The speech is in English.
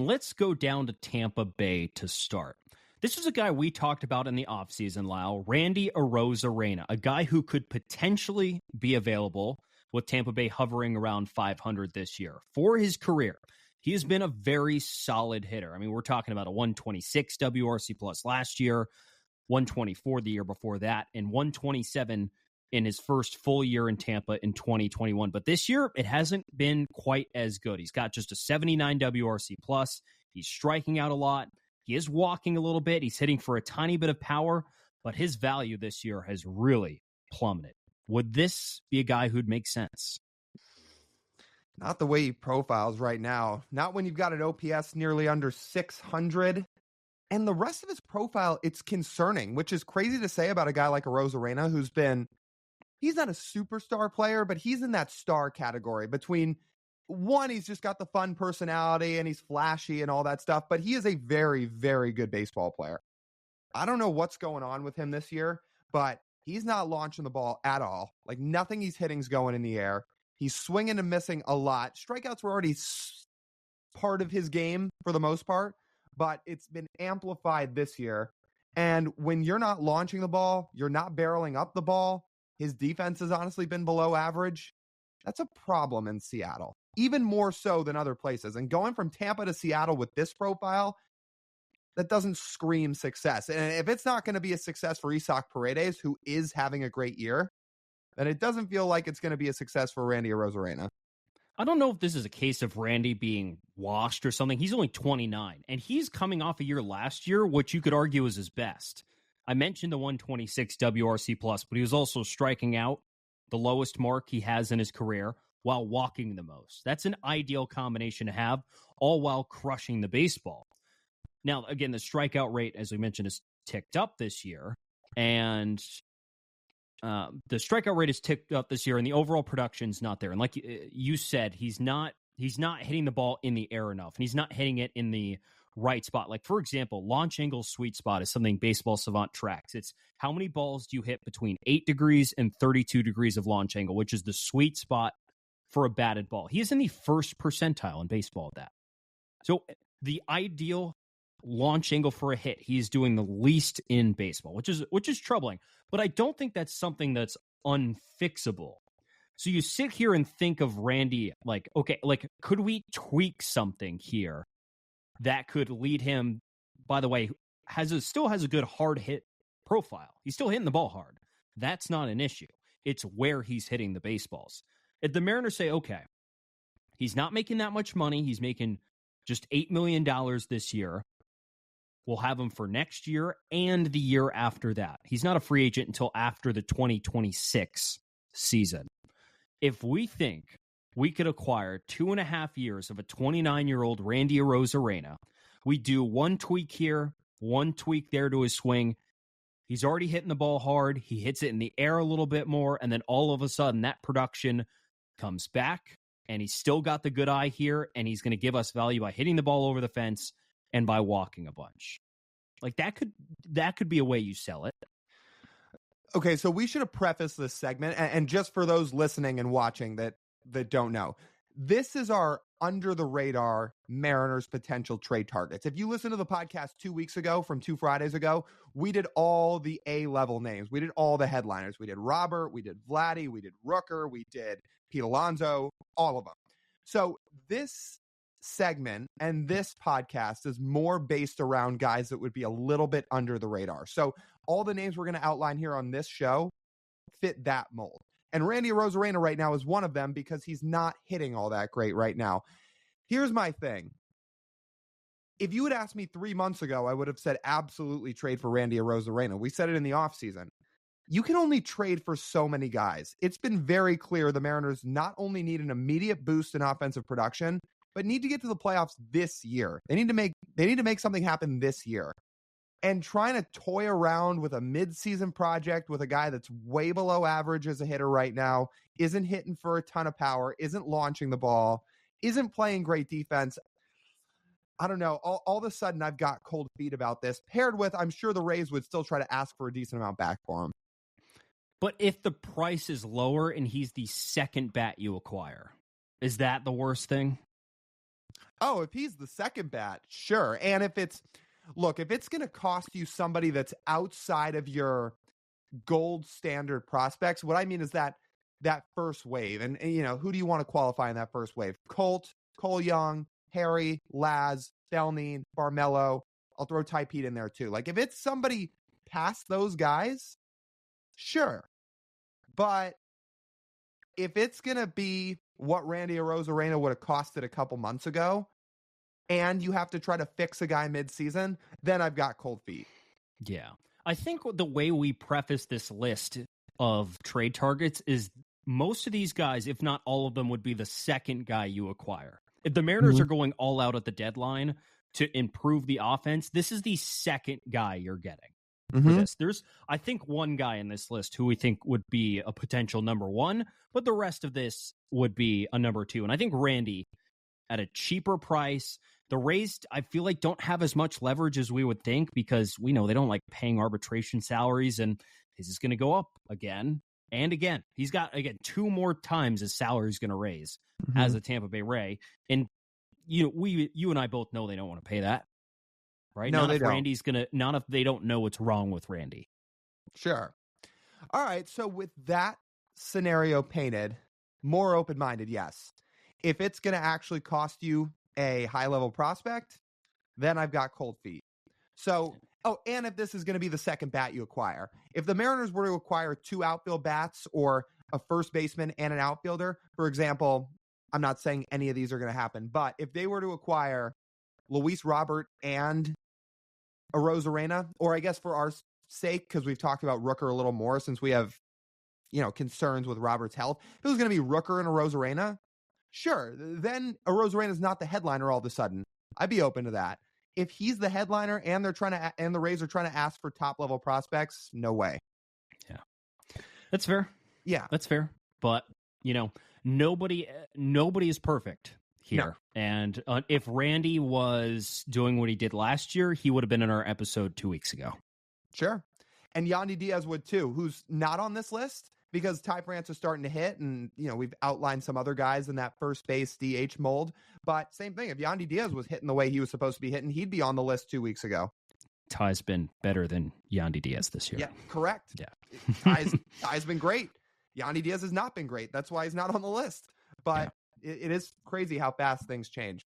And let's go down to Tampa Bay to start. This is a guy we talked about in the offseason, Lyle, Randy Arozarena, a guy who could potentially be available with Tampa Bay hovering around 500 this year. For his career, he has been a very solid hitter. I mean, we're talking about a 126 WRC plus last year, 124 the year before that, and 127 in his first full year in Tampa in 2021. But this year, it hasn't been quite as good. He's got just a 79 WRC plus. He's striking out a lot. He is walking a little bit. He's hitting for a tiny bit of power, but his value this year has really plummeted. Would this be a guy who'd make sense? Not the way he profiles right now. Not when you've got an OPS nearly under 600. And the rest of his profile, it's concerning, which is crazy to say about a guy like Arozarena, he's not a superstar player, but he's in that star category between one, he's just got the fun personality and he's flashy and all that stuff, but he is a very, very good baseball player. I don't know what's going on with him this year, but he's not launching the ball at all. Like nothing he's hitting's going in the air. He's swinging and missing a lot. Strikeouts were already part of his game for the most part, but it's been amplified this year. And when you're not launching the ball, you're not barreling up the ball, his defense has honestly been below average. That's a problem in Seattle, even more so than other places. And going from Tampa to Seattle with this profile, that doesn't scream success. And if it's not going to be a success for Isaac Paredes, who is having a great year, then it doesn't feel like it's going to be a success for Randy Arozarena. I don't know if this is a case of Randy being washed or something. He's only 29, and he's coming off a year last year, which you could argue is his best. I mentioned the 126 WRC+, but he was also striking out the lowest mark he has in his career while walking the most. That's an ideal combination to have, all while crushing the baseball. Now, again, the strikeout rate, as we mentioned, has ticked up this year, and the strikeout rate has ticked up this year, and the overall production's not there. And like you said, he's not hitting the ball in the air enough, and he's not hitting it in the right spot. Like, for example, launch angle sweet spot is something Baseball Savant tracks. It's how many balls do you hit between 8 degrees and 32 degrees of launch angle, which is the sweet spot for a batted ball. He is in the first percentile in baseball at that. So the ideal launch angle for a hit, he's doing the least in baseball, which is troubling. But I don't think that's something that's unfixable. So you sit here and think of Randy like, okay, like could we tweak something here that could lead him, by the way, still has a good hard hit profile. He's still hitting the ball hard. That's not an issue. It's where he's hitting the baseballs. If the Mariners say, okay, he's not making that much money. He's making just $8 million this year. We'll have him for next year and the year after that. He's not a free agent until after the 2026 season. If we think we could acquire 2.5 years of a 29-year-old Randy Arozarena, we do one tweak here, one tweak there to his swing. He's already hitting the ball hard. He hits it in the air a little bit more, and then all of a sudden that production comes back, and he's still got the good eye here, and he's going to give us value by hitting the ball over the fence and by walking a bunch. Like that could be a way you sell it. Okay, so we should have prefaced this segment, and just for those listening and watching that don't know, this is our under the radar Mariners potential trade targets. If you listen to the podcast 2 weeks ago, from 2 Fridays ago, we did all the A-level names. We did all the headliners. We did Robert, we did Vladdy, we did Rooker, we did Pete Alonso, all of them. So this segment and this podcast is more based around guys that would be a little bit under the radar. So all the names we're going to outline here on this show fit that mold. And Randy Arozarena right now is one of them because he's not hitting all that great right now. Here's my thing. If you had asked me 3 months ago, I would have said absolutely trade for Randy Arozarena. We said it in the offseason. You can only trade for so many guys. It's been very clear the Mariners not only need an immediate boost in offensive production, but need to get to the playoffs this year. They need to make something happen this year. And trying to toy around with a mid-season project with a guy that's way below average as a hitter right now, isn't hitting for a ton of power, isn't launching the ball, isn't playing great defense. I don't know. All of a sudden, I've got cold feet about this, paired with, I'm sure the Rays would still try to ask for a decent amount back for him. But if the price is lower and he's the second bat you acquire, is that the worst thing? Oh, if he's the second bat, sure. And if it's going to cost you somebody that's outside of your gold standard prospects, what I mean is that first wave. And who do you want to qualify in that first wave? Colt, Cole Young, Harry, Laz, Felny, Barmello. I'll throw Ty Pete in there too. Like if it's somebody past those guys, sure. But if it's going to be what Randy Arozarena would have costed a couple months ago, and you have to try to fix a guy mid-season, then I've got cold feet. Yeah. I think the way we preface this list of trade targets is most of these guys, if not all of them, would be the second guy you acquire. If the Mariners are going all out at the deadline to improve the offense, this is the second guy you're getting for this. There's, I think, one guy in this list who we think would be a potential number one, but the rest of this would be a number two. And I think Randy, at a cheaper price, the Rays, I feel like, don't have as much leverage as we would think because we know they don't like paying arbitration salaries, and his is going to go up again and again. He's got, again, 2 more times his salary is going to raise as a Tampa Bay Ray. And you and I both know they don't want to pay that, right? No, not they if don't. Randy's going to, not if they don't know what's wrong with Randy. Sure. All right. So with that scenario painted, more open-minded, yes. If it's going to actually cost you a high-level prospect, then I've got cold feet. So, and if this is going to be the second bat you acquire. If the Mariners were to acquire 2 outfield bats or a first baseman and an outfielder, for example, I'm not saying any of these are going to happen, but if they were to acquire Luis Robert and Arozarena, or I guess for our sake, because we've talked about Rooker a little more since we have, concerns with Robert's health, if it was going to be Rooker and Arozarena, sure, then Arozarena is not the headliner all of a sudden. I'd be open to that. If he's the headliner and the Rays are trying to ask for top level prospects, no way. Yeah, that's fair. Yeah, that's fair. But nobody is perfect here. No. And if Randy was doing what he did last year, he would have been in our episode 2 weeks ago. Sure, and Yandy Diaz would too, who's not on this list because Ty France is starting to hit, and we've outlined some other guys in that first base DH mold. But same thing, if Yandy Diaz was hitting the way he was supposed to be hitting, he'd be on the list 2 weeks ago. Ty's been better than Yandy Diaz this year. Yeah, correct. Yeah, Ty's been great. Yandy Diaz has not been great. That's why he's not on the list. But it is crazy how fast things change.